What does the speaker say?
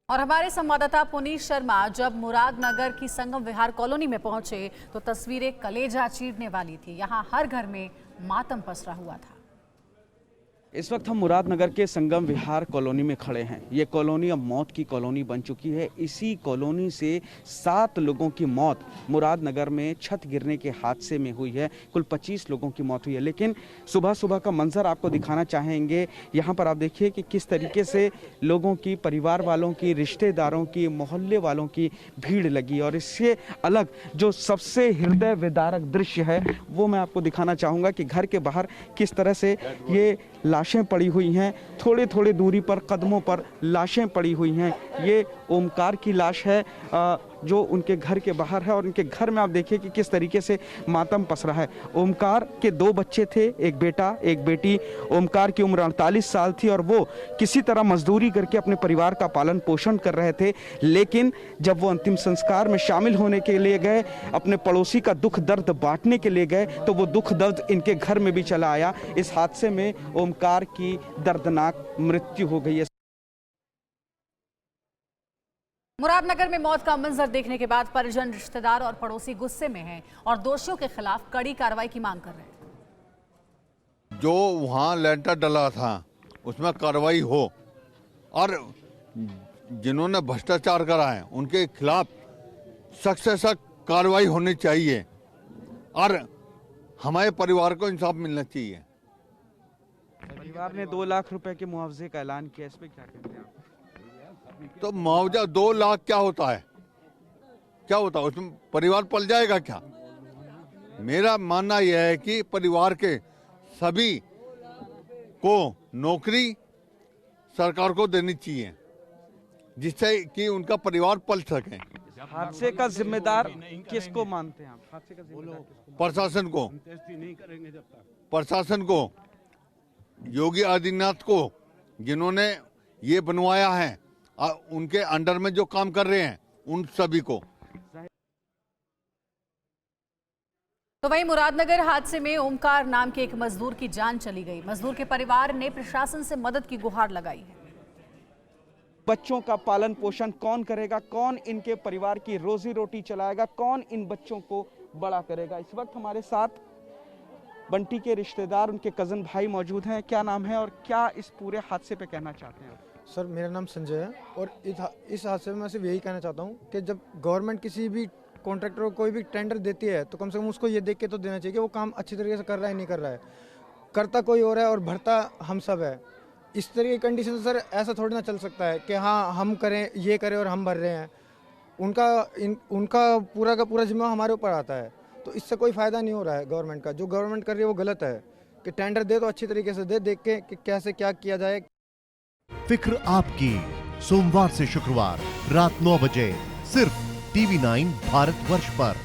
और हमारे संवाददाता पुनीत शर्मा जब मुरादनगर की संगम विहार कॉलोनी में पहुंचे तो तस्वीरें कलेजा चीरने वाली थी। यहां हर घर में मातम पसरा हुआ था। इस वक्त हम मुरादनगर के संगम विहार कॉलोनी में खड़े हैं। ये कॉलोनी अब मौत की कॉलोनी बन चुकी है। इसी कॉलोनी से 7 लोगों की मौत मुरादनगर में छत गिरने के हादसे में हुई है। कुल 25 लोगों की मौत हुई है। लेकिन सुबह सुबह का मंजर आपको दिखाना चाहेंगे। यहाँ पर आप देखिए कि किस तरीके से लोगों की, परिवार वालों की, रिश्तेदारों की, मोहल्ले वालों की भीड़ लगी। और इससे अलग जो सबसे हृदय विदारक दृश्य है वो मैं आपको दिखाना चाहूँगा कि घर के बाहर किस तरह से ये लाशें पड़ी हुई हैं। थोड़े थोड़े दूरी पर, कदमों पर लाशें पड़ी हुई हैं। ये ओमकार की लाश है जो उनके घर के बाहर है। और उनके घर में आप देखिए कि किस तरीके से मातम पसरा है। ओमकार के 2 बच्चे थे, एक बेटा एक बेटी। ओमकार की उम्र 48 साल थी और वो किसी तरह मजदूरी करके अपने परिवार का पालन पोषण कर रहे थे। लेकिन जब वो अंतिम संस्कार में शामिल होने के लिए गए, अपने पड़ोसी का दुख दर्द बांटने के लिए गए, तो वो दुख दर्द इनके घर में भी चला आया। इस हादसे में ओमकार की दर्दनाक मृत्यु हो गई है। मुरादनगर में मौत का मंजर देखने के बाद परिजन, रिश्तेदार और पड़ोसी गुस्से में हैं और दोषियों के खिलाफ कड़ी कार्रवाई की मांग कर रहे हैं। जो वहाँ लेंटर डला था उसमें कार्रवाई हो और जिन्होंने भ्रष्टाचार करा है उनके खिलाफ सख्त से सख्त कार्रवाई होनी चाहिए और हमारे परिवार को इंसाफ मिलना चाहिए। परिवार ने 2 लाख रुपए के मुआवजे का ऐलान किया, इस पे क्या कहते हैं आप? तो मुआवजा 2 लाख क्या होता है, क्या होता है उसमें परिवार पल जाएगा क्या? मेरा मानना यह है कि परिवार के सभी को नौकरी सरकार को देनी चाहिए जिससे कि उनका परिवार पल सके। हादसे का जिम्मेदार किसको मानते हैं आप? हादसे का जिम्मेदार प्रशासन को, योगी आदित्यनाथ को, जिन्होंने ये बनवाया है, उनके अंडर में जो काम कर रहे हैं उन सभी को। तो वहीं मुरादनगर हादसे में ओमकार नाम के एक मजदूर की जान चली गई। मजदूर के परिवार ने प्रशासन से मदद की गुहार लगाई है। बच्चों का पालन पोषण कौन करेगा? कौन इनके परिवार की रोजी रोटी चलाएगा? कौन इन बच्चों को बड़ा करेगा? इस वक्त हमारे साथ बंटी के रिश्तेदार, उनके कजन भाई मौजूद हैं। क्या नाम है और क्या इस पूरे हादसे पे कहना चाहते हैं? सर, मेरा नाम संजय है और इस हादसे में मैं सिर्फ यही कहना चाहता हूँ कि जब गवर्नमेंट किसी भी कॉन्ट्रैक्टर को कोई भी टेंडर देती है तो कम से कम उसको ये देख के तो देना चाहिए कि वो काम अच्छी तरीके से कर रहा है नहीं कर रहा है। करता कोई और है और भरता हम सब है। इस तरह की कंडीशन से सर ऐसा थोड़ी ना चल सकता है कि हाँ हम करें, ये करें और हम भर रहे हैं। उनका पूरा का पूरा जिम्मा हमारे ऊपर आता है। तो इससे कोई फ़ायदा नहीं हो रहा है गवर्नमेंट का। जो गवर्नमेंट कर रही है वो गलत है कि टेंडर दे तो अच्छी तरीके से दे, देख के कि कैसे क्या किया जाए। फिक्र आपकी, सोमवार से शुक्रवार रात 9 बजे सिर्फ TV9 भारतवर्ष पर।